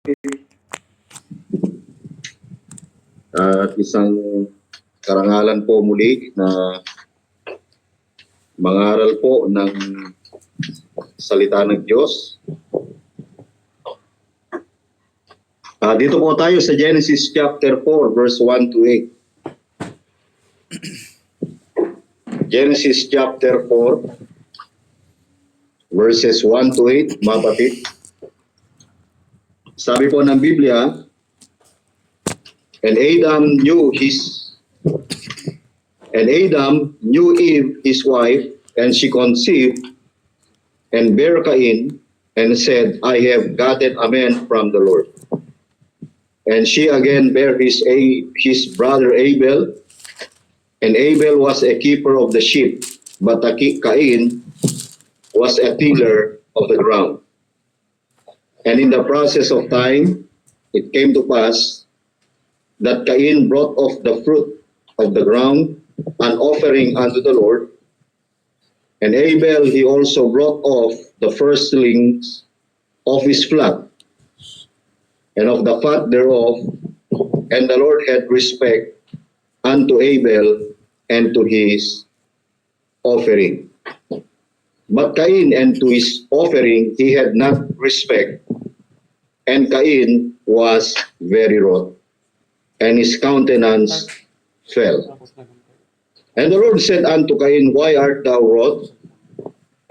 At isang karangalan po muli na mangaral po ng salita ng Diyos. Dito po tayo sa Genesis chapter 4 verse 1 to 8. Genesis chapter 4 verses 1 to 8, mga kapatid. Sabi po ng Biblia, And Adam knew Eve, his wife, and she conceived and bare Cain, and said, I have gotten a man from the Lord. And she again bare his brother Abel, and Abel was a keeper of the sheep, but Cain was a tiller of the ground. And in the process of time, it came to pass that Cain brought of the fruit of the ground an offering unto the Lord, and Abel he also brought of the firstlings of his flock, and of the fat thereof, and the Lord had respect unto Abel and to his offering. But Cain and to his offering he had not respect, and Cain was very wroth, and his countenance fell. And the Lord said unto Cain, Why art thou wroth?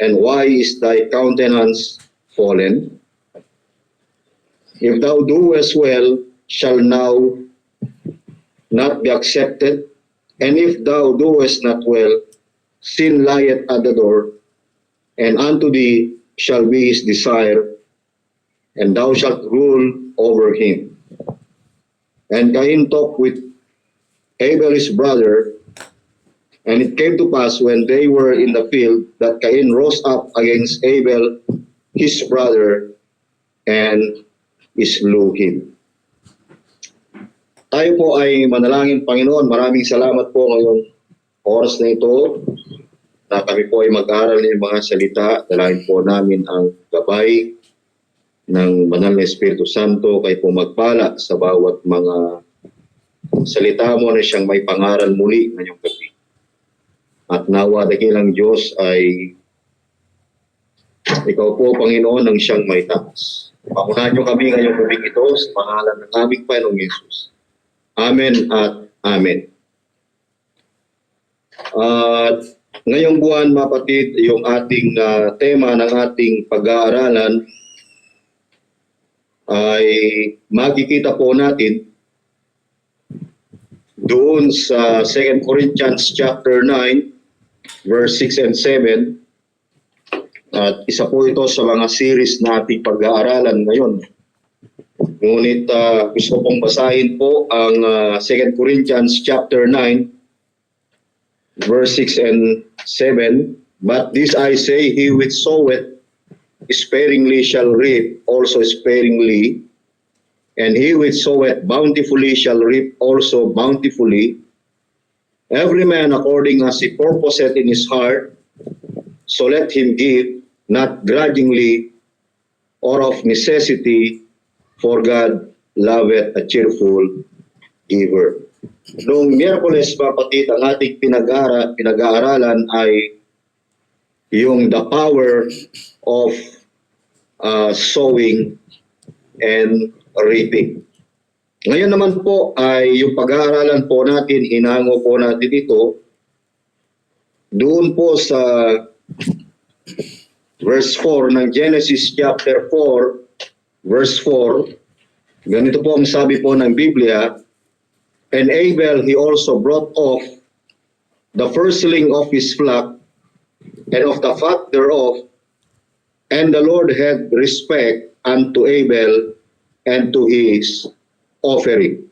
And why is thy countenance fallen? If thou doest well, shall now not be accepted, and if thou doest not well, sin lieth at the door, and unto thee shall be his desire, and thou shalt rule over him. And Cain talked with Abel his brother, and it came to pass when they were in the field that Cain rose up against Abel his brother and slew him. Tayo po ay manalangin, Panginoon. Maraming salamat po ngayong oras na ito na kami po ay mag-aaral ng mga salita. Dalangin po namin ang gabay ng Banal na Espiritu Santo kay po magpala sa bawat mga salita mo na siyang may pangaral muli ngayong gabi. At nawa dakilang Diyos ay ikaw po, Panginoon, ang siyang may taas. Pangunahan niyo kami ngayong gabi ito sa pangalan ng aming Panginoong Yesus. Amen at Amen. At ngayong buwan, mga kapatid, yung ating tema ng ating pag-aaralan ay makikita po natin doon sa 2 Corinthians chapter 9 verse 6 and 7. At isa po ito sa mga series na ating pag-aaralan ngayon. Ngunit gusto pong basahin po ang 2 Corinthians chapter 9 verse 6 and 7. But this I say, he which soweth sparingly shall reap also sparingly, and he which soweth bountifully shall reap also bountifully. Every man according as he purposeth in his heart, so let him give, not grudgingly or of necessity, for God loveth a cheerful giver. Noong Miyerkules, kapatid, ang ating pinag-aaralan ay yung the power of sowing and reaping. Ngayon naman po ay yung pag-aaralan po natin, inango po natin ito doon po sa verse 4 ng Genesis chapter 4 verse 4. Ganito po ang sabi po ng Biblia, And Abel he also brought off the firstling of his flock and of the fat thereof, and the Lord had respect unto Abel and to his offering.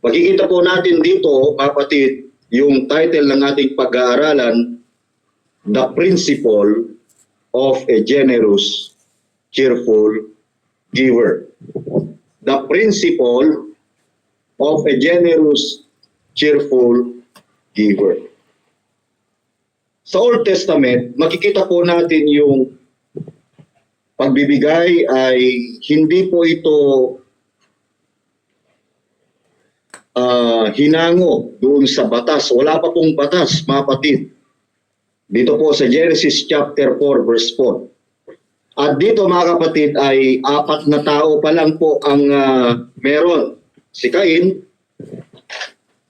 Makikita po natin dito, kapatid, yung title ng ating pag-aaralan, The Principle of a Generous, Cheerful Giver. The Principle of a Generous, Cheerful Giver. Sa Old Testament, makikita po natin yung pagbibigay ay hindi po ito hinango doon sa batas. Wala pa pong batas, mga kapatid. Dito po sa Genesis chapter 4 verse 4. At dito, mga kapatid, ay 4 na tao pa lang po ang meron. Si Cain,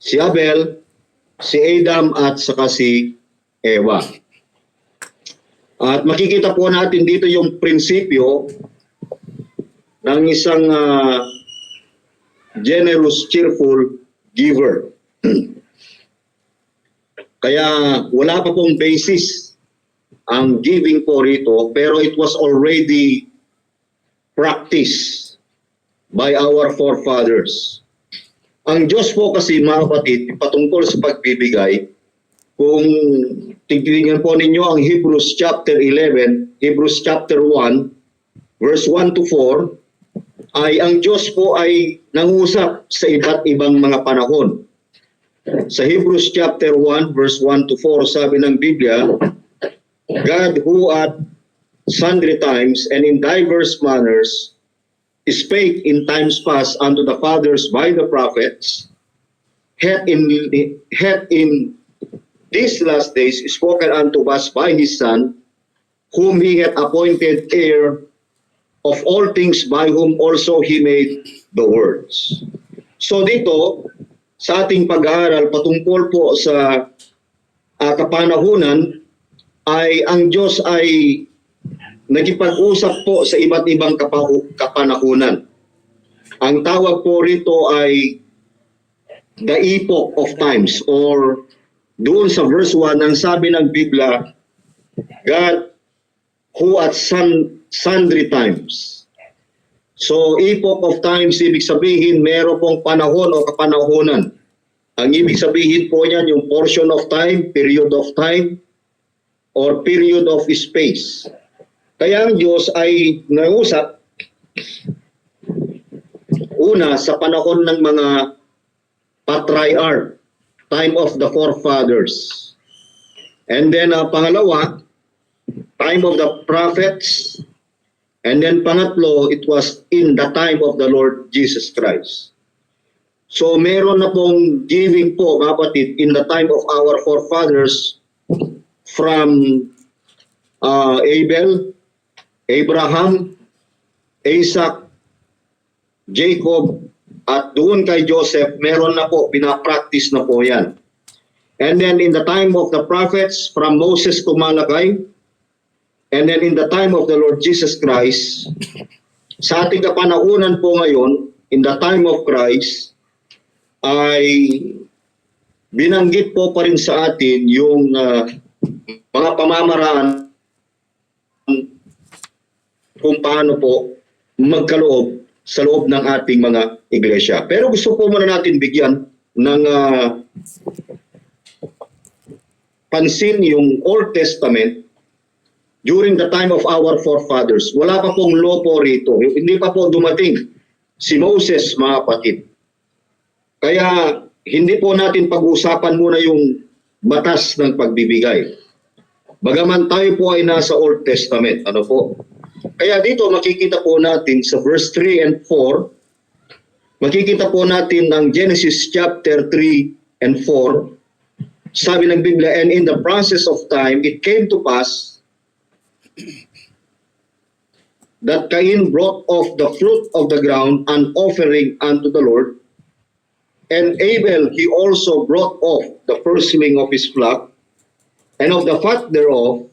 si Abel, si Adam at saka si Eva. At makikita po natin dito yung prinsipyo ng isang generous, cheerful giver. Kaya wala pa pong basis ang giving po rito, pero it was already practiced by our forefathers. Ang Diyos po kasi, mga kapatid, patungkol sa pagbibigay, kung tignan po ninyo ang Hebrews chapter 11, Hebrews chapter 1, verse 1 to 4, ay ang Diyos po ay nangusap sa iba't ibang mga panahon. Sa Hebrews chapter 1, verse 1 to 4, sabi ng Biblia, God who at sundry times and in diverse manners spake in times past unto the fathers by the prophets, hath in these last days spoken unto us by his Son, whom he hath appointed heir of all things, by whom also he made the worlds. So dito, sa ating pag-aaral patungkol po sa kapanahunan, ay ang Diyos ay nagipag-usap po sa iba't ibang kapanahunan. Ang tawag po rito ay the epoch of times, or doon sa verse 1, ang sabi ng Biblia, God who at sundry times. So, epoch of times, ibig sabihin, meron pong panahon o kapanahunan. Ang ibig sabihin po niyan, yung portion of time, period of time, or period of space. Kaya ang Diyos ay nangusap una sa panahon ng mga patriarch, time of the forefathers. And then pangalawa, time of the prophets. And then pangatlo, it was in the time of the Lord Jesus Christ. So meron na pong giving po, kapatid, in the time of our forefathers, from Abel, Abraham, Isaac, Jacob, at doon kay Joseph, meron na po, pinapractice na po yan. And then in the time of the prophets, from Moses to Malachi, and then in the time of the Lord Jesus Christ, sa ating kapanahunan po ngayon, in the time of Christ, ay binanggit po pa rin sa atin yung mga pamamaraan kung paano po magkaloob sa loob ng ating mga iglesia. Pero gusto po muna natin bigyan ng pansin yung Old Testament during the time of our forefathers. Wala pa pong law po rito. Hindi pa po dumating si Moses, mga kapatid. Kaya hindi po natin pag-usapan muna yung batas ng pagbibigay. Bagaman tayo po ay nasa Old Testament. Ano po? Kaya dito makikita po natin sa verse 3 and 4, makikita po natin ang Genesis chapter 3 and 4. Sabi ng Biblia, and in the process of time, it came to pass that Cain brought of the fruit of the ground an offering unto the Lord, and Abel he also brought off the firstling of his flock, and of the fat thereof,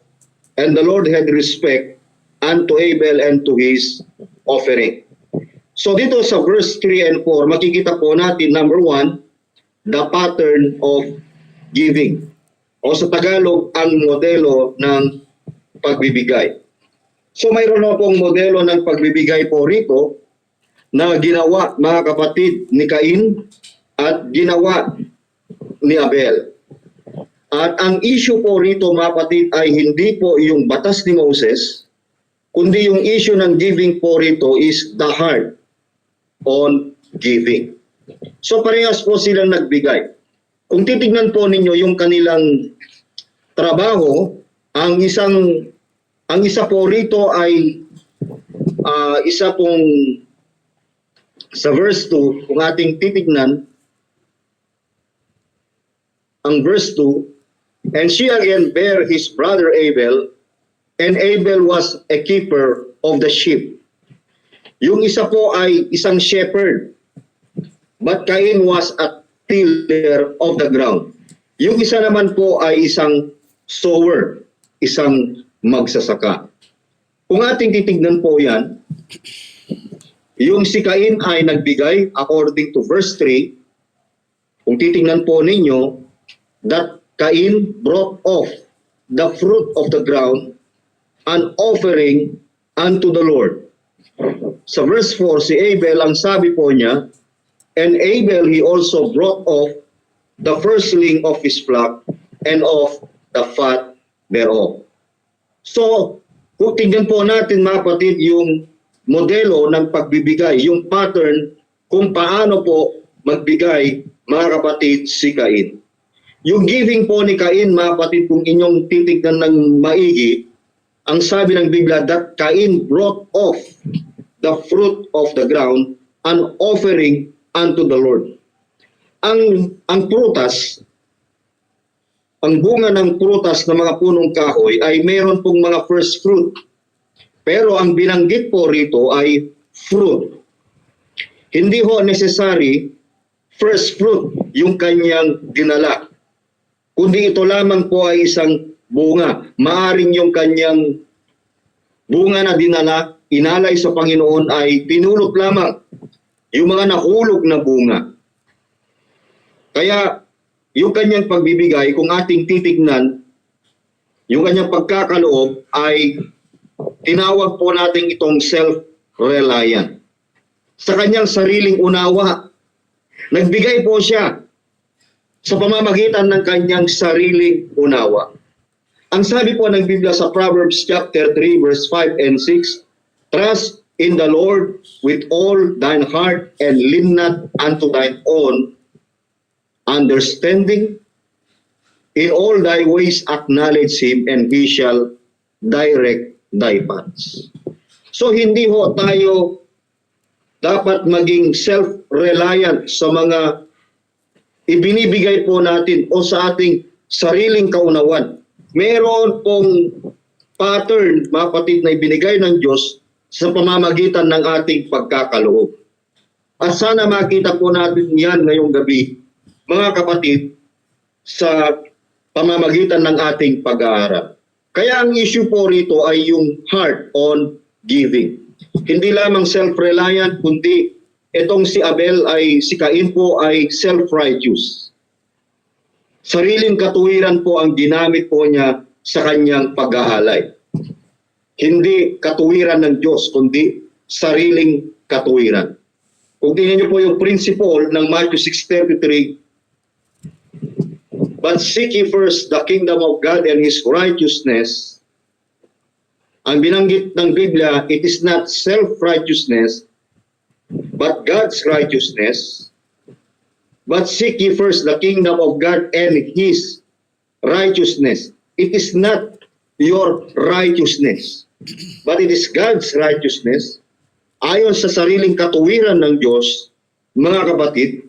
and the Lord had respect unto Abel and to his offering. So dito sa verse 3 and 4, makikita po natin, number 1, the pattern of giving. O sa Tagalog, ang modelo ng pagbibigay. So mayroon na pong modelo ng pagbibigay po rito na ginawa, mga kapatid, ni Cain at ginawa ni Abel. At ang issue po rito, mga kapatid, ay hindi po yung batas ni Moses, kundi yung issue ng giving po rito is the heart on giving. So parehas po silang nagbigay. Kung titignan po ninyo yung kanilang trabaho, ang isa po rito ay isa pong sa verse 2, kung ating titignan, ang verse 2, and she again bare his brother Abel, and Abel was a keeper of the sheep. Yung isa po ay isang shepherd, but Cain was a tiller of the ground. Yung isa naman po ay isang sower, isang magsasaka. Kung ating titignan po yan, yung si Cain ay nagbigay according to verse 3, kung titignan po ninyo, that Cain brought off the fruit of the ground, an offering unto the Lord. Sa verse 4, si Abel, ang sabi po niya, and Abel he also brought off the firstling of his flock and of the fat thereof. So, kung tignan po natin mga kapatid yung modelo ng pagbibigay, yung pattern kung paano po magbigay mga kapatid si Cain. Yung giving po ni Cain mga kapatid, kung inyong titignan ng maigi, ang sabi ng Biblia that Cain brought off the fruit of the ground, an offering unto the Lord. Ang prutas, ang bunga ng prutas ng mga punong kahoy ay mayroon pong mga first fruit. Pero ang binanggit po rito ay fruit. Hindi ho necessary first fruit yung kanyang dinala. Kundi ito lamang po ay isang bunga. Maaring yung kanyang bunga na dinala, inalay sa Panginoon ay pinulot lamang yung mga nahulog na bunga. Kaya yung kanyang pagbibigay, kung ating titignan, yung kanyang pagkakaloob ay tinawag po natin itong self-reliant. Sa kanyang sariling unawa, nagbigay po siya sa pamamagitan ng kanyang sariling unawa. Ang sabi po ng Biblia sa Proverbs chapter 3 verse 5 and 6, trust in the Lord with all thine heart and lean not unto thine own understanding. In all thy ways acknowledge him and he shall direct thy paths. So hindi ho tayo dapat maging self-reliant sa mga ibinibigay po natin o sa ating sariling kaunawan. Meron pong pattern, mga kapatid, na ibinigay ng Diyos sa pamamagitan ng ating pagkakaloob. At sana makita po natin yan ngayong gabi, mga kapatid, sa pamamagitan ng ating pag-aaral. Kaya ang issue po rito ay yung heart on giving. Hindi lamang self-reliant, kundi itong si Cain po ay self-righteous. Sariling katuwiran po ang ginamit po niya sa kanyang pag-aalay. Hindi katuwiran ng Diyos, kundi sariling katuwiran. Kung tingnan niyo po yung principle ng Matthew 6:33, but seek ye first the kingdom of God and His righteousness. Ang binanggit ng Biblia, it is not self-righteousness, but God's righteousness. But seek ye first the kingdom of God and His righteousness. It is not your righteousness, but it is God's righteousness. Ayon sa sariling katuwiran ng Diyos, mga kapatid,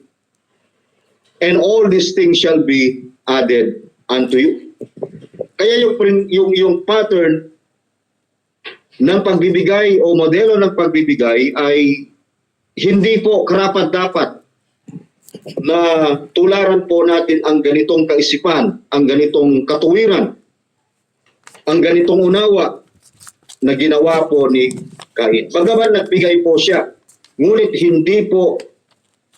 and all these things shall be added unto you. Kaya yung pattern ng pagbibigay o modelo ng pagbibigay ay hindi po karapat-dapat na tularan po natin ang ganitong kaisipan, ang ganitong katuwiran, ang ganitong unawa na ginawa po ni Cain. Bagaman nagbigay po siya, ngunit hindi po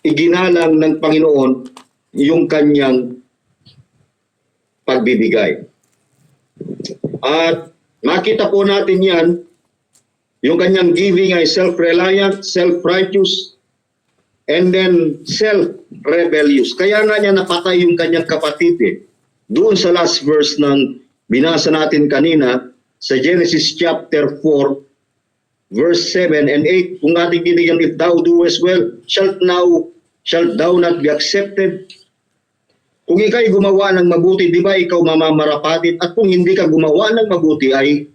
iginalang ng Panginoon yung kanyang pagbibigay. At makita po natin yan, yung kanyang giving ay self-reliant, self-righteous, and then self-rebellious. Kaya nga niya napatay yung kanyang kapatid doon sa last verse ng binasa natin kanina sa Genesis chapter 4 verse 7 and 8. Kung ating tinignan, if thou doest well, shalt thou not be accepted? Kung ikaw'y gumawa ng mabuti, di ba ikaw mamamarapatin? At kung hindi ka gumawa ng mabuti ay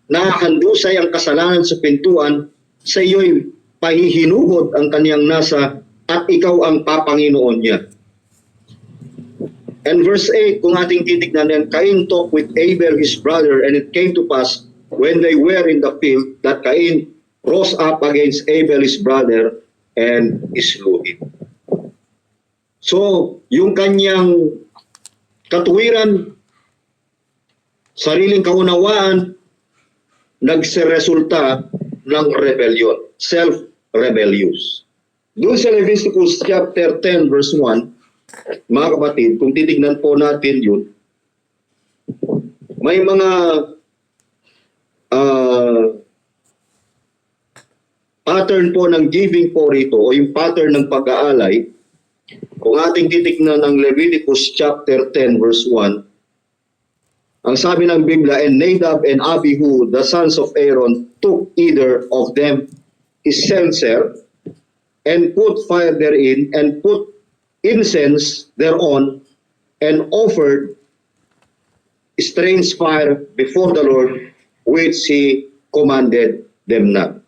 nakahandusay ang kasalanan sa pintuan sa iyo'y pahihinuhod ang kaniyang nasa at ikaw ang papanginoon niya. And verse 8, kung ating titignan yan, Cain talked with Abel his brother, and it came to pass when they were in the field that Cain rose up against Abel his brother and slew him. So, yung kanyang katuwiran, sariling kaunawaan, nagsiresulta ng rebellion, self-rebellious. Doon sa Leviticus chapter 10 verse 1, mga kapatid, kung titignan po natin yun, may mga pattern po ng giving po rito, o yung pattern ng pag-aalay. Kung ating titignan ng Leviticus chapter 10 verse 1, ang sabi ng Biblia, and Nadab and Abihu, the sons of Aaron, took either of them his censer, and put fire therein, and put incense thereon, and offered strange fire before the Lord, which he commanded them not.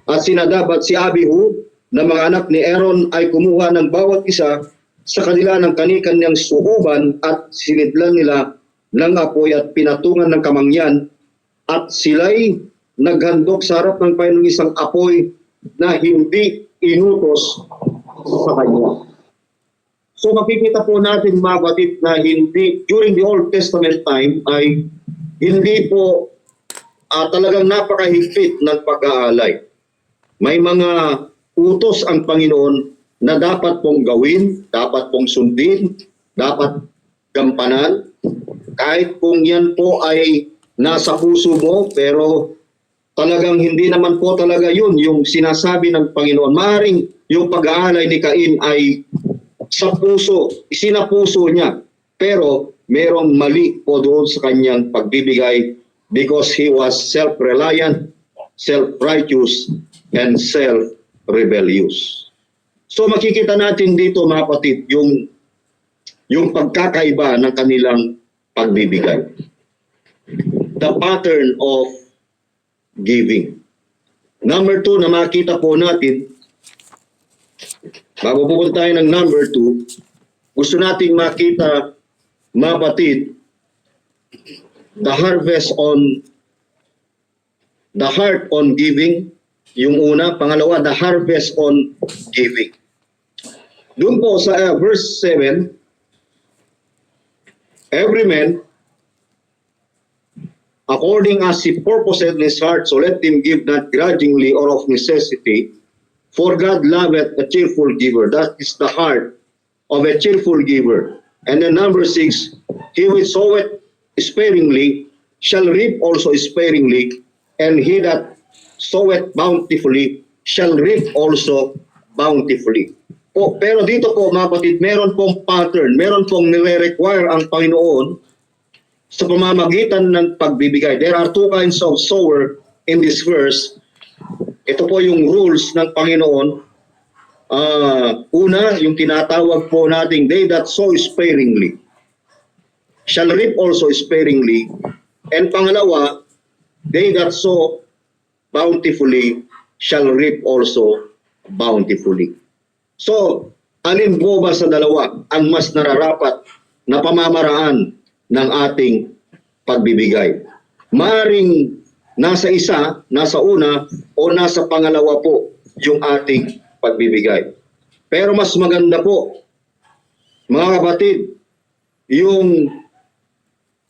At si Nadab at si Abihu, na mga anak ni Aaron, ay kumuha ng bawat isa sa kanila ng kani-kanyang suuban, at sinidlan nila ng apoy at pinatungan ng kamangyan, at sila'y naghandok sa harap ng Panginoon isang apoy na hindi inutos sa kanya. So makikita po natin, mga batid, na hindi, during the Old Testament time, ay hindi po talagang napakahigpit ng pag-aalay. May mga utos ang Panginoon na dapat pong gawin, dapat pong sundin, dapat gampanan, kahit kung yan po ay nasa puso mo, pero talagang hindi naman po talaga yun yung sinasabi ng Panginoon. Maring yung pag-aalay ni Cain ay sa puso, isinapuso niya, pero merong mali po doon sa kanyang pagbibigay, because he was self-reliant, self-righteous, and self-rebellious. So makikita natin dito, mga kapatid, yung pagkakaiba ng kanilang pagbibigay. The pattern of giving. Number 2 na makita po natin, bago pupunta tayo ng number 2, gusto nating makita, mga kapatid, the heart on giving, yung una. Pangalawa, the harvest on giving. Doon po sa verse 7, every man, according as he purposed in his heart, so let him give not grudgingly or of necessity, for God loveth a cheerful giver. That is the heart of a cheerful giver. And then number 6, he which soweth sparingly shall reap also sparingly, and he that soweth bountifully shall reap also bountifully. Pero dito po, mga kapatid, meron pong pattern, meron pong nire-require ang Panginoon sa pamamagitan ng pagbibigay. There are 2 kinds of sower in this verse. Ito po yung rules ng Panginoon. Una, yung tinatawag po nating, they that sow sparingly shall reap also sparingly. And pangalawa, they that sow bountifully shall reap also bountifully. So, alin po ba sa dalawa ang mas nararapat na pamamaraan ng ating pagbibigay? Maring nasa isa, nasa una, o nasa pangalawa po yung ating pagbibigay. Pero mas maganda po, mga kapatid, yung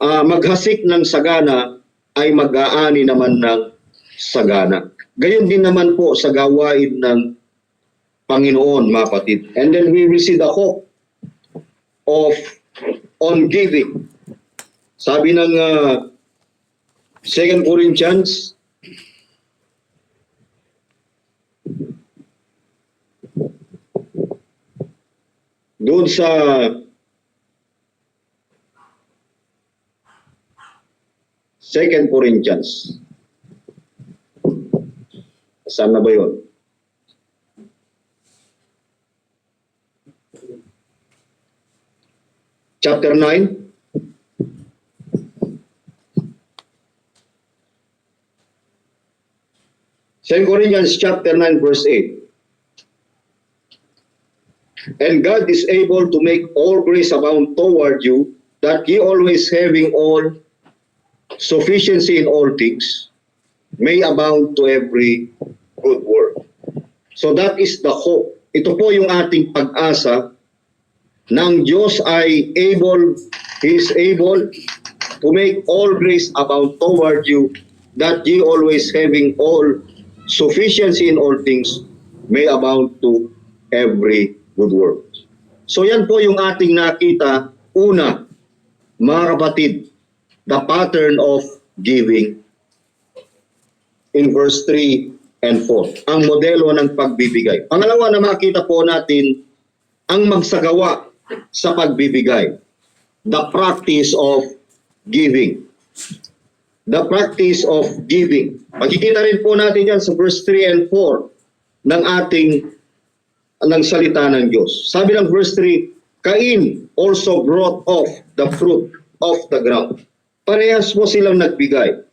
maghasik ng sagana ay mag-aani naman ng sagana. Gayon din naman po sa gawain ng Panginoon, mga kapatid. And then we will see the hope on giving. Sabi ng 2 Corinthians doon sa Second Corinthians. Saan na ba yun? Chapter 9. 2 Corinthians chapter 9 verse 8. And God is able to make all grace abound toward you, that ye always having all sufficiency in all things, may abound to every good work. So that is the hope. Ito po yung ating pag-asa ng Diyos ay able, He is able to make all grace abound toward you, that ye always having all sufficiency in all things, may abound to every good work. So yan po yung ating nakita. Una, mga kapatid, the pattern of giving in verse 3 and 4. Ang modelo ng pagbibigay. Pangalawa na makita po natin ang magsagawa sa pagbibigay. The practice of giving. The practice of giving. Makikita rin po natin yan sa verse 3 and 4 ng ating ng salita ng Diyos. Sabi ng verse 3, Cain also brought off the fruit of the ground. Parehas po silang nagbigay.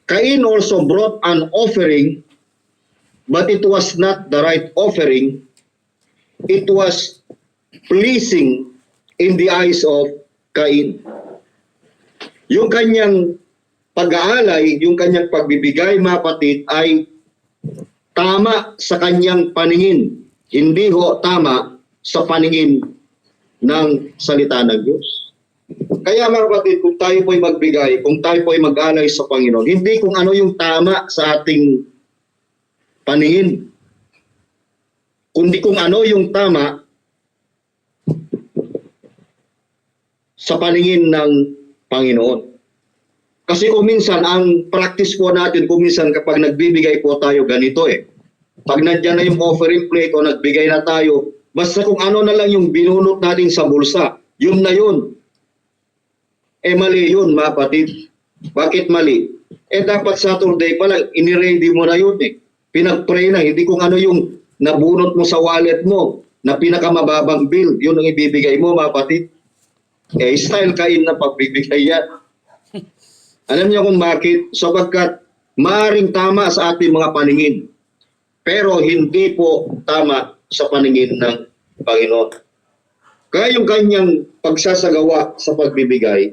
Cain also brought an offering, but it was not the right offering. It was pleasing in the eyes of Cain. Yung kanyang pag-aalay, yung kanyang pagbibigay, mga kapatid, ay tama sa kanyang paningin. Hindi ho tama sa paningin ng salita ng Diyos. Kaya mga kapatid, kung tayo po'y magbigay, kung tayo po'y mag-alay sa Panginoon, hindi kung ano yung tama sa ating paningin, kundi kung ano yung tama sa paningin ng Panginoon. Kasi kung minsan, ang practice po natin, kung minsan kapag nagbibigay po tayo ganito pag nandiyan na yung offering plate o nagbigay na tayo, basta kung ano na lang yung binunot natin sa bulsa, yun na yun. Mali yun, mga kapatid. Bakit mali? Dapat Saturday pa lang, iniready mo na yun Pinag-pray na, hindi kung ano yung nabunot mo sa wallet mo, na pinakamababang bill, yun ang ibibigay mo, mga kapatid. Style Cain na pagbibigay yan. Alam niyo kung bakit? Sapagkat maaaring tama sa ating mga paningin, pero hindi po tama sa paningin ng Panginoon. Kaya yung kanyang pagsasagawa sa pagbibigay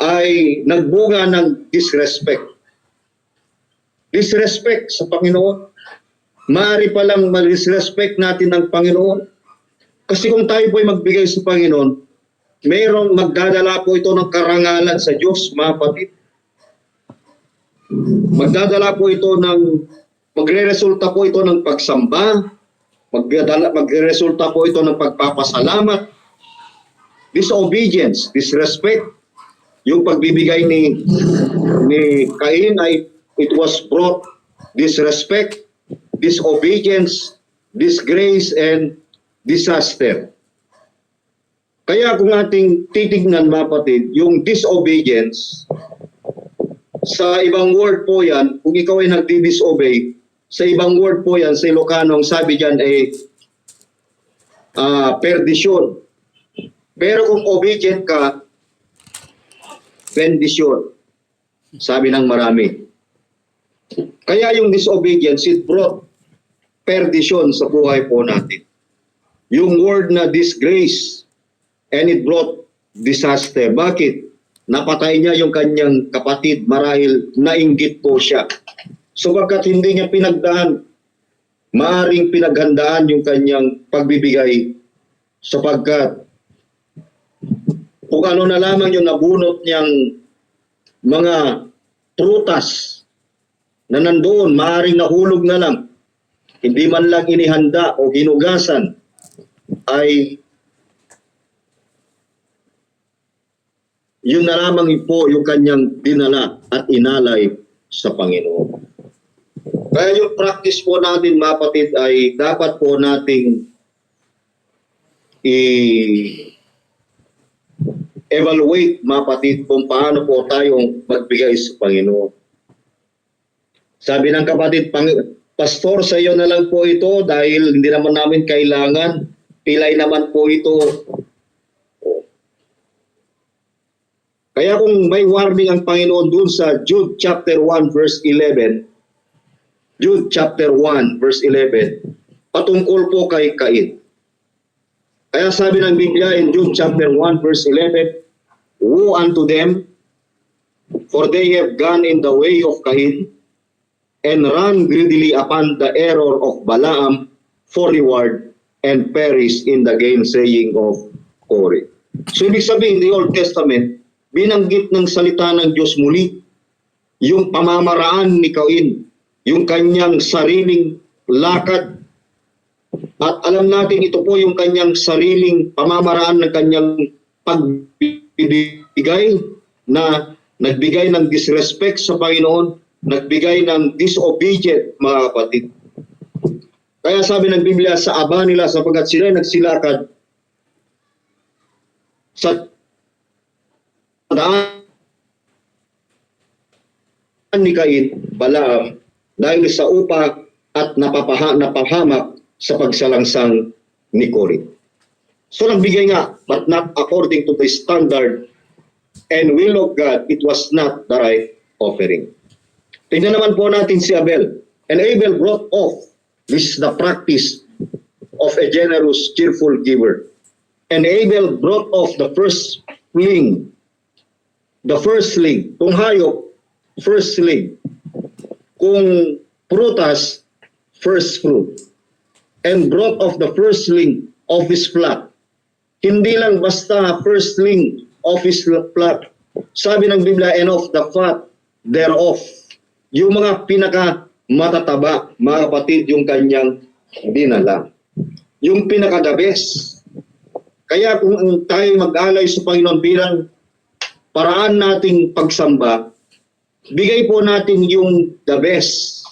ay nagbunga ng disrespect. Disrespect sa Panginoon. Maaari palang ma-disrespect natin ng Panginoon. Kasi kung tayo po'y magbigay sa Panginoon, mayroong magdadala po ito ng karangalan sa Diyos, mga kapatid. Magdadala po ito magre-resulta po ito ng pagsamba, magre-resulta po ito ng pagpapasalamat, disobedience, disrespect. Yung pagbibigay ni Cain ay it was brought disrespect, disobedience, disgrace, and disaster. Kaya kung ating titignan, mga kapatid, yung disobedience, sa ibang word po yan, kung ikaw ay nagdi-disobey, sa ibang word po yan, sa Ilocano, ang sabi dyan ay perdisyon. Pero kung obedient ka, bendisyon. Sabi ng marami. Kaya yung disobedience, it brought perdition sa buhay po natin. Yung word na disgrace, and it brought disaster. Bakit? Napatay niya yung kanyang kapatid marahil nainggit po siya. Sapagkat hindi niya pinagdaan, maaring pinaghandaan yung kanyang pagbibigay sapagkat kung ano na lamang yung nabunot niyang mga prutas na nandoon, maaaring nahulog na lang, hindi man lang inihanda o hinugasan, ay yun na lamang po yung kanyang dinala at inalay sa Panginoon. Kaya yung practice po natin, mga kapatid, ay dapat po nating evaluate, mga kapatid, kung paano po tayong magbigay sa Panginoon. Sabi ng kapatid, Pastor, sa iyo na lang po ito dahil hindi naman namin kailangan. Pilay naman po ito. Kaya kung may warning ang Panginoon dun sa Jude chapter 1 verse 11, Jude chapter 1 verse 11 patungkol po kay Cain. Kaya sabi ng Biblia in Jude chapter 1 verse 11, woe unto them, for they have gone in the way of Cain, and run greedily upon the error of Balaam for reward, and perish in the gainsaying of Kore. So ibig sabihin, in the Old Testament, binanggit ng salita ng Diyos muli yung pamamaraan ni Cain, yung kanyang sariling lakad. At alam natin ito po yung kanyang sariling pamamaraan ng kanyang pagbibigay na nagbigay ng disrespect sa Panginoon, nagbigay ng disobedient, mga kapatid. Kaya sabi ng Biblia, sa aba nila sapagkat sila nagsilakad sa daan ni Cain, Balaam, dahil sa upa at napahamak sa pagsalangsang ni Kore. So nagbigay nga, but not according to the standard and will of God, it was not the right offering. Tingnan naman po natin si Abel. And Abel brought off, this is the practice of a generous, cheerful giver. And Abel brought off the firstling, kung hayop, firstling, kung prutas, first fruit, and brought off the firstling of his flock. Hindi lang basta firstling of his flock. Sabi ng Biblia, and of the fat thereof. Yung mga pinaka matataba, mga kapatid, yung kanyang dinala. Yung pinaka the best. Kaya kung tayo mag-alay sa Panginoon bilang paraan nating pagsamba, bigay po natin yung the best.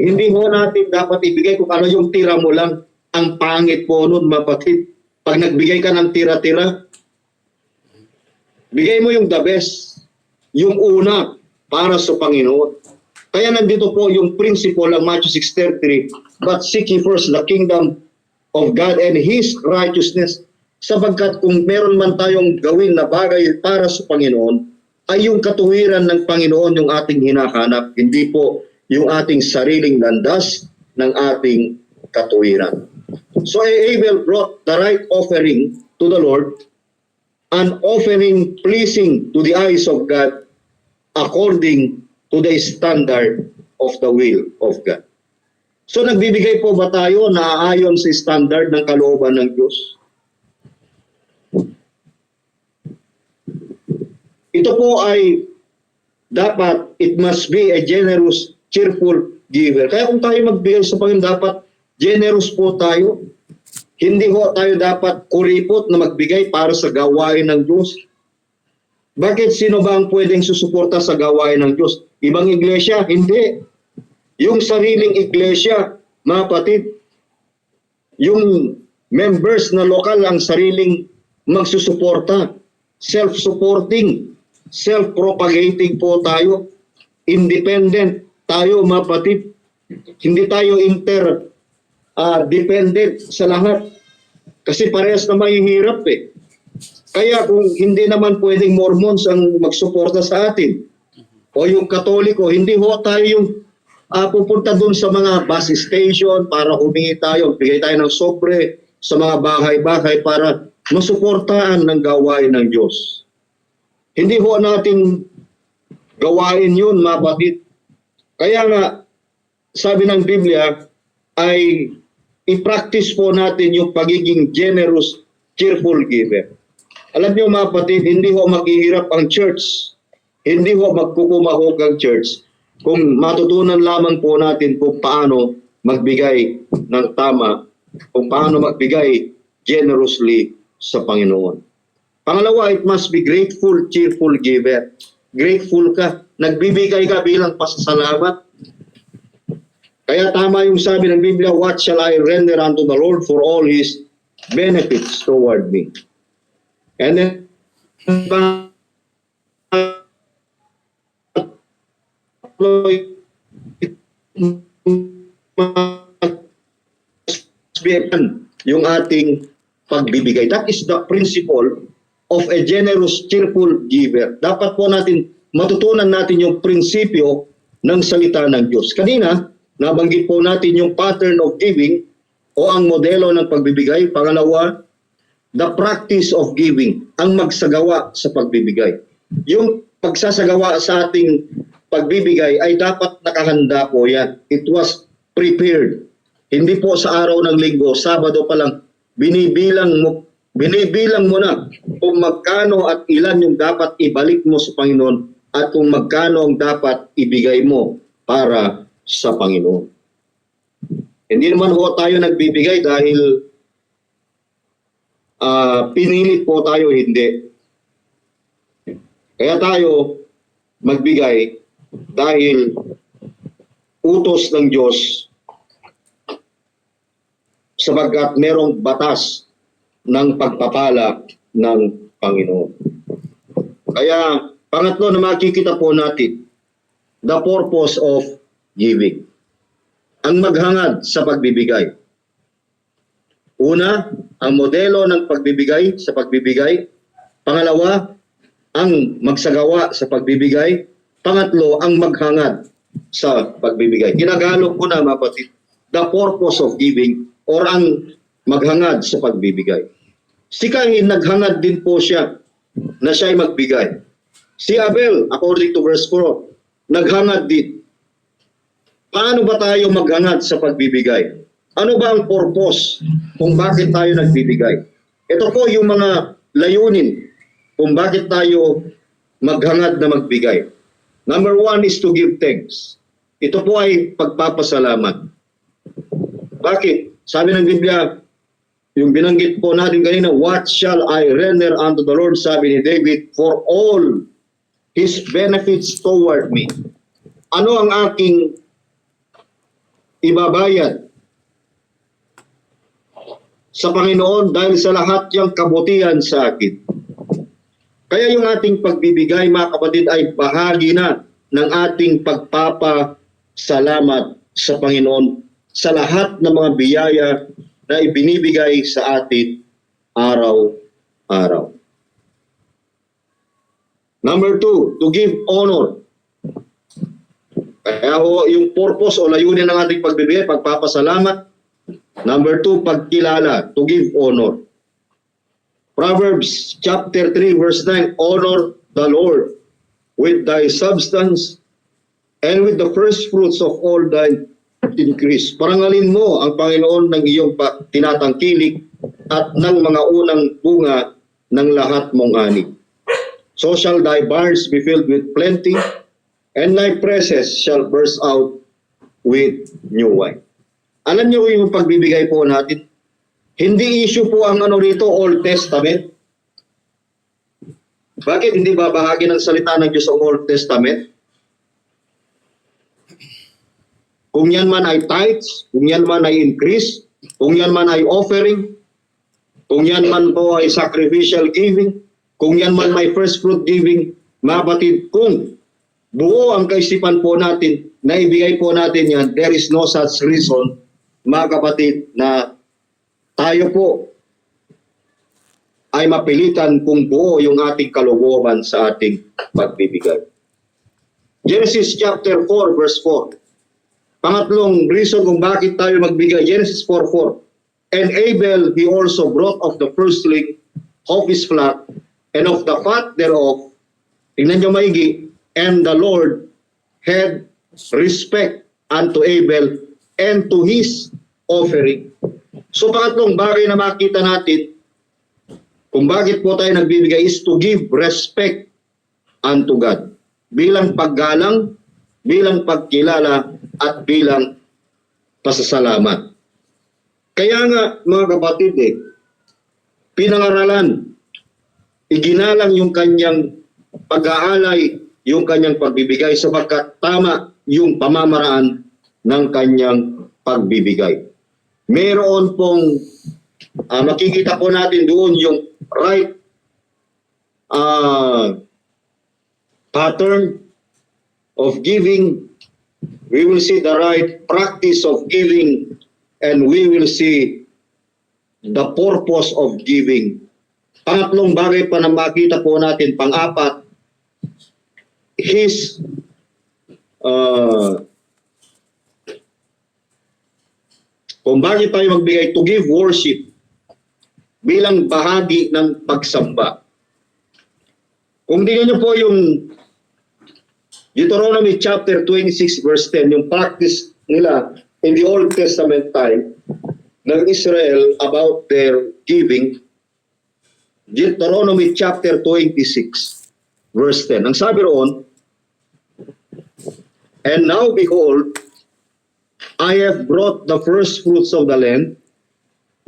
Hindi mo natin dapat ibigay kung ano yung tira mo lang. Ang pangit po nun, mga kapatid. Pag nagbigay ka ng tira-tira, bigay mo yung the best. Yung una, para sa Panginoon. Kaya nandito po yung principle ng Matthew 6:33, but seek ye first the kingdom of God and His righteousness. Sapagkat kung meron man tayong gawin na bagay para sa Panginoon, ay yung katuwiran ng Panginoon yung ating hinahanap, hindi po yung ating sariling landas ng ating katuwiran. So Abel brought the right offering to the Lord, an offering pleasing to the eyes of God, according to the standard of the will of God. So nagbibigay po ba tayo na ayon sa standard ng kalooban ng Diyos? Ito po ay dapat, it must be a generous, cheerful giver. Kaya kung tayo magbigay sa Panginoon, dapat generous po tayo. Hindi ho tayo dapat kuripot na magbigay para sa gawain ng Diyos. Bakit sino ba ang pwedeng susuporta sa gawain ng Diyos? Ibang iglesia? Hindi. Yung sariling iglesia, mga kapatid, yung members na lokal ang sariling magsusuporta. Self-supporting, self-propagating po tayo. Independent tayo, mga kapatid. Hindi tayo dependent sa lahat. Kasi parehas na mahihirap eh. Kaya kung hindi naman pwedeng Mormons ang magsuporta sa atin, o yung Katoliko, hindi ho tayo yung pupunta dun sa mga bus station para humingi tayo, bigay tayo ng sobre sa mga bahay-bahay para masuportaan ng gawain ng Diyos. Hindi ho natin gawain yun, mga kapatid. Kaya nga, sabi ng Biblia, ay i-practice po natin yung pagiging generous, cheerful giver. Alam niyo mga kapatid, hindi ho maghihirap ang church. Hindi ho magkukumahog ang church kung matutunan lamang po natin kung paano magbigay ng tama, kung paano magbigay generously sa Panginoon. Pangalawa, it must be grateful, cheerful giver. Grateful ka. Nagbibigay ka bilang pasasalamat. Kaya tama yung sabi ng Biblia, what shall I render unto the Lord for all His benefits toward me? And then, yung ating pagbibigay. That is the principle of a generous, cheerful giver. Dapat po natin, matutunan natin yung prinsipyo ng salita ng Diyos. Kanina, nabanggit po natin yung pattern of giving o ang modelo ng pagbibigay. Pangalawa, the practice of giving, ang magsagawa sa pagbibigay. Yung pagsasagawa sa ating pagbibigay ay dapat nakahanda po yan. It was prepared. Hindi po sa araw ng linggo, Sabado pa lang, binibilang mo na kung magkano at ilan yung dapat ibalik mo sa Panginoon at kung magkano ang dapat ibigay mo para sa Panginoon. Hindi naman ho tayo nagbibigay dahil pinilit po tayo, hindi. Kaya tayo magbigay dahil utos ng Diyos sapagkat merong batas ng pagpapala ng Panginoon. Kaya pangatlo na makikita po natin, the purpose of giving. Ang maghangad sa pagbibigay. Una, ang modelo ng pagbibigay sa pagbibigay. Pangalawa, ang magsagawa sa pagbibigay. Pangatlo, ang maghangad sa pagbibigay. Ginagalog ko na, mga kapatid, the purpose of giving or ang maghangad sa pagbibigay. Si Cain, naghangad din po siya na siya'y magbigay. Si Abel, according to verse 4, naghangad din. Paano ba tayo maghangad sa pagbibigay? Ano ba ang purpose kung bakit tayo nagbibigay? Ito po yung mga layunin kung bakit tayo maghangad na magbigay. Number 1 is to give thanks. Ito po ay pagpapasalamat. Bakit? Sabi ng Biblia, yung binanggit po natin kanina, what shall I render unto the Lord, sabi ni David, for all His benefits toward me. Ano ang aking ibabayad sa Panginoon dahil sa lahat niyang kabutihan sa akin? Kaya yung ating pagbibigay, mga kapatid, ay bahagi na ng ating pagpapasalamat sa Panginoon sa lahat ng mga biyaya na ibinibigay sa atin araw-araw. Number 2, to give honor. Kaya ho, yung purpose o layunin ng ating pagbibigay, pagpapasalamat. Number 2, pagkilala, to give honor. Proverbs chapter 3 verse 9, honor the Lord with thy substance and with the first fruits of all thy increase. Parangalin mo ang Panginoon ng iyong tinatangkilik at ng mga unang bunga ng lahat mong ani. So shall thy barns be filled with plenty, and thy presses shall burst out with new wine. Alam niyo yung pagbibigay po natin, hindi issue po ang rito, Old Testament. Bakit hindi ba bahagi ng salita ng Diyos ang Old Testament? Kung yan man ay tithes, kung yan man ay increase, kung yan man ay offering, kung yan man po ay sacrificial giving, kung yan man may first fruit giving, mga kapatid, kung buo ang kaisipan po natin, na ibigay po natin yan, there is no such reason, mga kapatid, na tayo po ay mapilitan kung buo yung ating kalooban sa ating pagbibigay. Genesis chapter 4 verse 4. Pangatlong reason kung bakit tayo magbigay, Genesis 4:4. And Abel, he also brought of the firstling of his flock and of the fat thereof. Tingnan nyo maigi. And the Lord had respect unto Abel and to his offering. So pangatlong bagay na makita natin kung bakit po tayo nagbibigay is to give respect unto God. Bilang paggalang, bilang pagkilala, at bilang pasasalamat. Kaya nga mga kapatid, pinangaralan, iginalang yung kanyang pag-aalay, yung kanyang pagbibigay sapagkat tama yung pamamaraan ng kanyang pagbibigay. Meron pong makikita po natin doon yung right pattern of giving. We will see the right practice of giving, and we will see the purpose of giving. Pangatlong bagay pa na makita po natin, pang-apat, his uh, kung bakit tayo magbigay to give worship bilang bahagi ng pagsamba. Kung tingnan niyo po yung Deuteronomy chapter 26 verse 10, yung practice nila in the Old Testament time ng Israel about their giving, Deuteronomy chapter 26 verse 10. Ang sabi roon, "And now behold, I have brought the first fruits of the land,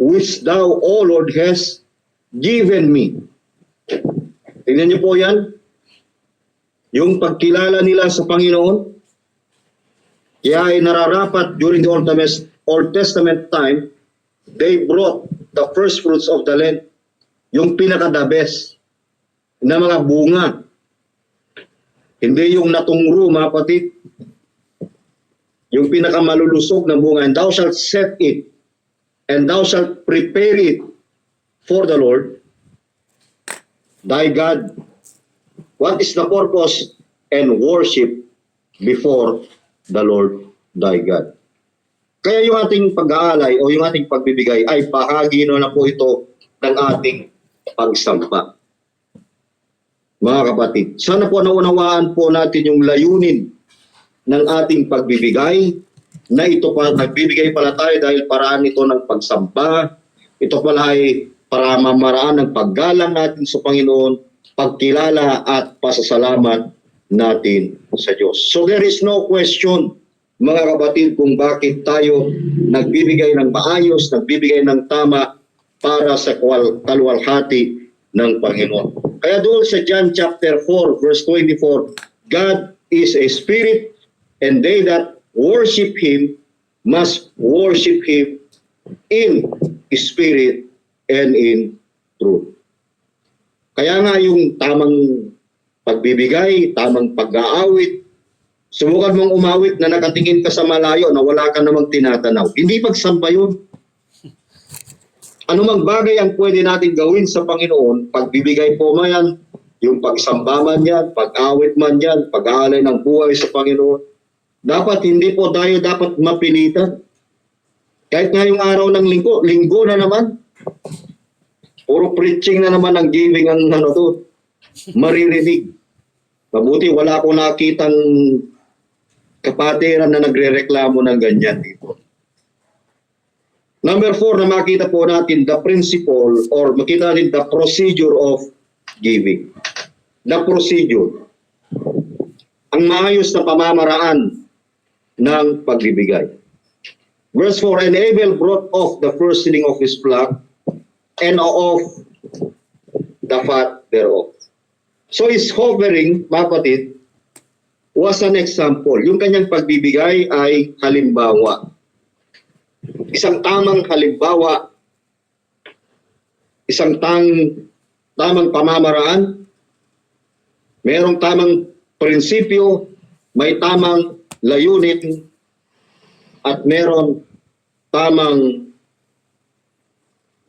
which thou, O Lord, hast given me." Tingnan niyo po yan. Yung pagkilala nila sa Panginoon, kaya ay nararapat during the Old Testament time, they brought the first fruits of the land, yung pinaka-the best na mga bunga. Hindi yung natungro, mga kapatid. Yung pinaka-malulusog na bunga. "And thou shalt set it, and thou shalt prepare it for the Lord thy God." What is the purpose? "And worship before the Lord thy God." Kaya yung ating pag-aalay o yung ating pagbibigay ay bahagi na po ito ng ating pagsamba. Mga kapatid, sana po naunawaan po natin yung layunin ng ating pagbibigay, na ito pa, nagbibigay pala tayo dahil paraan ito ng pagsamba. Ito pala ay paramamaraan ng paggalang natin sa Panginoon, pagkilala at pasasalamat natin sa Diyos. So there is no question, mga kapatid, kung bakit tayo nagbibigay ng maayos, nagbibigay ng tama para sa kaluwalhati ng Panginoon. Kaya doon sa John chapter 4 verse 24, "God is a spirit, and they that worship Him must worship Him in spirit and in truth." Kaya nga yung tamang pagbibigay, tamang pag-aawit, subukan mong umawit na nakatingin ka sa malayo na wala ka namang tinatanaw. Hindi pagsamba yun. Anumang bagay ang pwede natin gawin sa Panginoon, pagbibigay po man yan, yung pagsamba man yan, pag-awit man yan, pag-aalay ng buhay sa Panginoon, dapat hindi po tayo dapat mapilitan. Kahit nga yung araw ng linggo na naman, puro preaching na naman ang giving ang maririnig. Mabuti wala akong nakitang kapatiran na nagrereklamo ng ganyan dito. Number 4 na makita po natin the principle or makita natin the procedure of giving. The procedure. Ang maayos na pamamaraan ng pagbibigay. Verse 4, "And Abel brought off the firstling of his flock, and of the fat thereof." So his offering, mga kapatid, was an example. Yung kanyang pagbibigay ay halimbawa. Isang tamang halimbawa, isang tamang pamamaraan, merong tamang prinsipyo, may tamang layunin, at meron tamang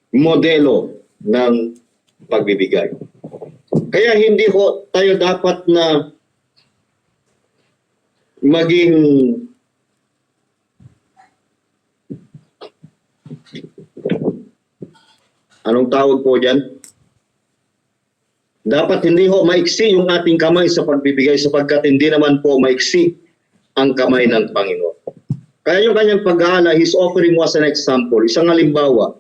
modelo ng pagbibigay. Kaya hindi ho tayo dapat na maging anong tawag po dyan? Dapat hindi ho maiksi yung ating kamay sa pagbibigay sapagkat hindi naman po maiksi ang kamay ng Panginoon. Kaya yung kanyang pag-aalay, his offering was an example, isang halimbawa.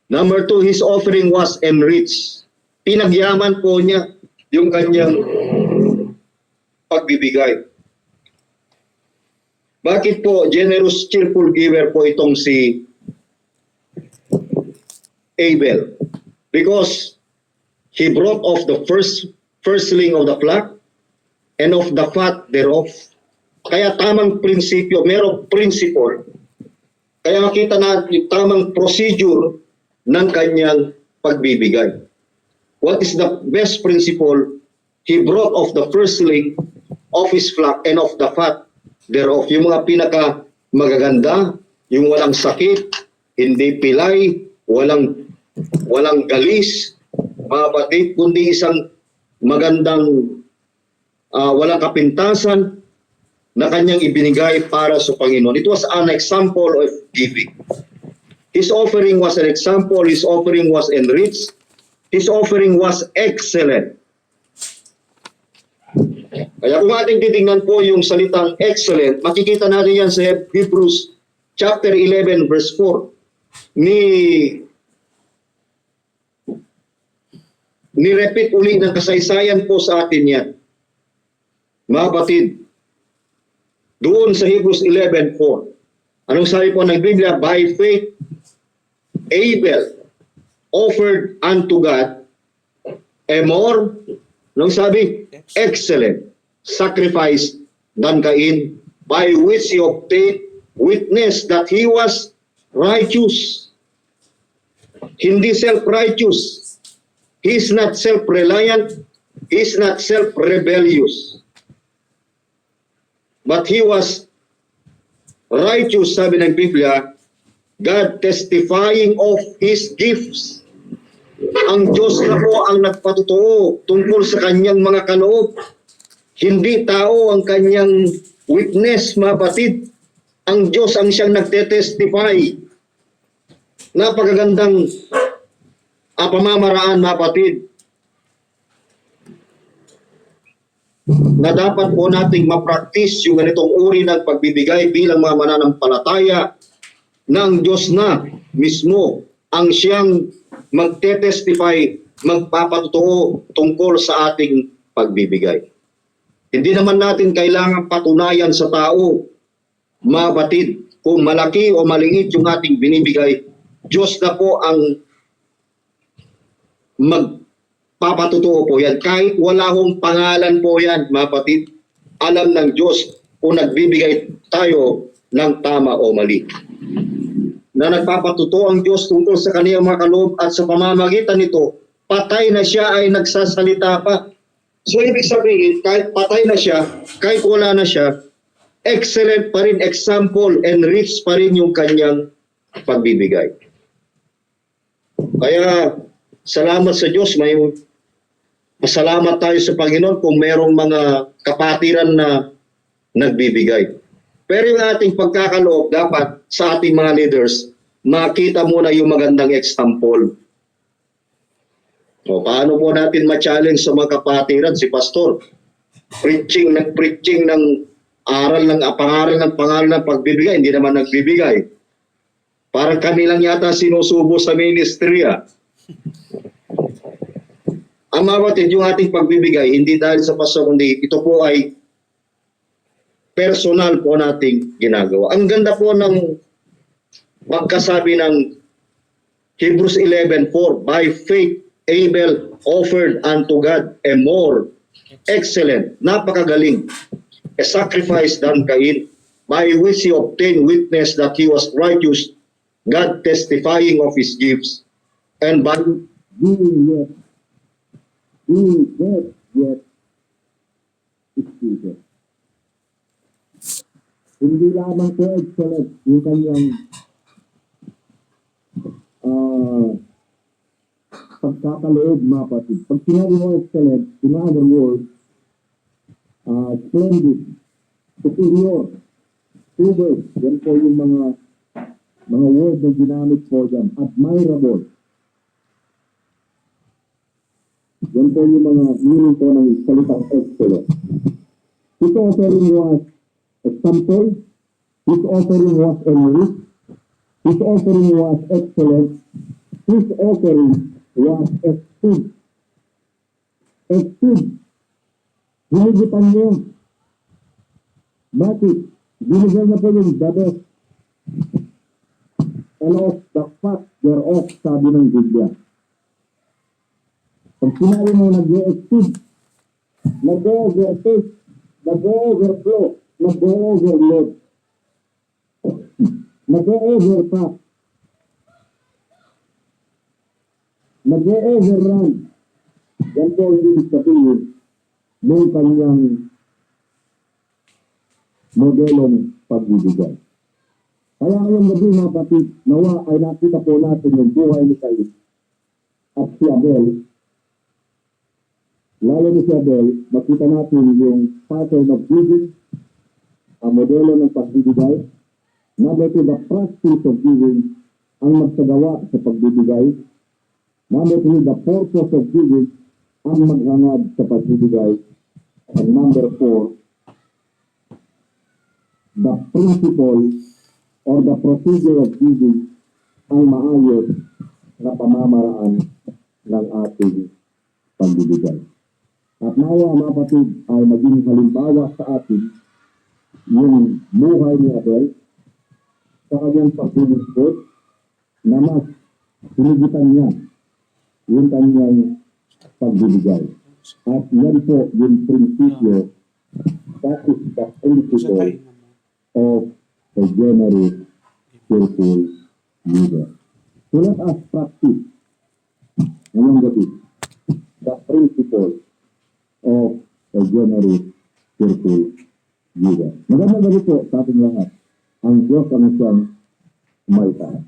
Number 2, his offering was enriched. Pinagyaman po niya yung kanyang pagbibigay. Bakit po generous, cheerful giver po itong si Abel? Because he brought off the firstling of the flock and of the fat thereof. Kaya tamang prinsipyo, merong principle. Kaya makita natin yung tamang procedure ng kanyang pagbibigay. What is the best principle? He brought off the firstling of his flock and of the fat thereof. Yung mga pinaka magaganda, yung walang sakit, hindi pilay, walang galis, mga kapatid, kundi isang magandang walang kapintasan, na kanyang ibinigay para sa Panginoon. It was an example of giving. His offering was an example. His offering was enriched. His offering was excellent. Kaya kung ating titingnan po yung salitang excellent, makikita natin yan sa Hebrews chapter 11 verse 4. Ni-repeat uli ng kasaysayan po sa atin yan. Mga batid, doon sa Hebrews 11:4. Anong sabi po ng Biblia? By faith, Abel offered unto God a more, anong sabi? Excellent sacrifice than Cain, by which he obtained witness that he was righteous. Hindi self-righteous. He is not self-reliant. He is not self-rebellious. But he was righteous, sabi ng Biblia, God testifying of His gifts. Ang Diyos na po ang nagpatotoo tungkol sa kanyang mga kaloob. Hindi tao ang kanyang witness, mga batid. Ang Diyos ang siyang nagtetestify. Napakagandang pamamaraan, mga batid, na dapat po nating ma-practice yung ganitong uri ng pagbibigay bilang mga mananampalataya na ang Diyos na mismo ang siyang magte-testify, magpapatotoo tungkol sa ating pagbibigay. Hindi naman natin kailangan patunayan sa tao, mga batid, kung malaki o maliit yung ating binibigay, Diyos na po ang magpapatotoo po yan. Kahit wala hong pangalan po yan, mga batid, alam ng Diyos kung nagbibigay tayo ng tama o mali. Na nagpapatotoo ang Diyos tungkol sa kaniyang mga kaloob at sa pamamagitan nito, patay na siya ay nagsasalita pa. So ibig sabihin, kahit patay na siya, kahit wala na siya, excellent pa rin, example, and rich pa rin yung kanyang pagbibigay. Kaya, salamat sa Diyos, may masalamat tayo sa Panginoon kung merong mga kapatiran na nagbibigay. Pero yung ating pagkakaloob, dapat sa ating mga leaders, makita muna yung magandang example. O, paano po natin ma-challenge sa mga kapatiran? Si Pastor, nag-preaching ng pangaral ng pagbibigay, hindi naman nagbibigay. Parang kami lang yata sinusubo sa ministry. Ang mabatid yung ating pagbibigay, hindi dahil sa Pastor, kundi ito po ay personal po nating ginagawa. Ang ganda po ng pagkasabi ng Hebrews 11:4, by faith Abel offered unto God a more excellent, napakagaling, a sacrifice than Cain, by which he obtained witness that he was righteous, God testifying of his gifts, and by being dead yet is Jesus. Hindi lamang po excellent yung kanyang pagkakaloob, mga kapatid. Pag sinabi mo excellent, in other words, splendid, superior, super, yan po yung mga word na ginamit po dyan. Admirable. Yan po yung mga meaning po ng salitang excellent. His offering was example. His offering was enriched. His offering was excellent. His offering was exceed. Exceed. Hinigitan niyo. Bakit? Binigyan na po yung the best. And of the fact thereof, sabi ng Biblia. Pag sinabi mo nag-exceed, nag-overtake, nag-overflow, nag-overload, nag-overpass, nag-overrun, yan po yung ibig sabihin ng kanyang modelong pagbibigay. Kaya ngayong gabi, mga kapatid, nawa ay nakita po natin yung buhay ni Cain at si Abel. Lalo ni si Abel, makita natin yung pattern of giving, ang modelo ng pagbibigay. Number 2, the practice of giving, ang magsagawa sa pagbibigay. Number 3, the purpose of giving, ang maghangad sa pagbibigay. And number 4, the principle or the procedure of giving, ang maayos na pamamaraan ng ating pagbibigay. At nawa mga kapatid ay maging halimbawa sa atin yung buhay ni Abel sa kanyang paglilingkod na mas hinigitan niya yung kanyang pagbibigay. At yan po yung prinsipyo, that is the principle of a generous, cheerful leader. So let us practice ngayong gabi the principle of a generous, cheerful leader. Magandang gabi po sa ating lahat. Ang Diyos ang siyang may taas.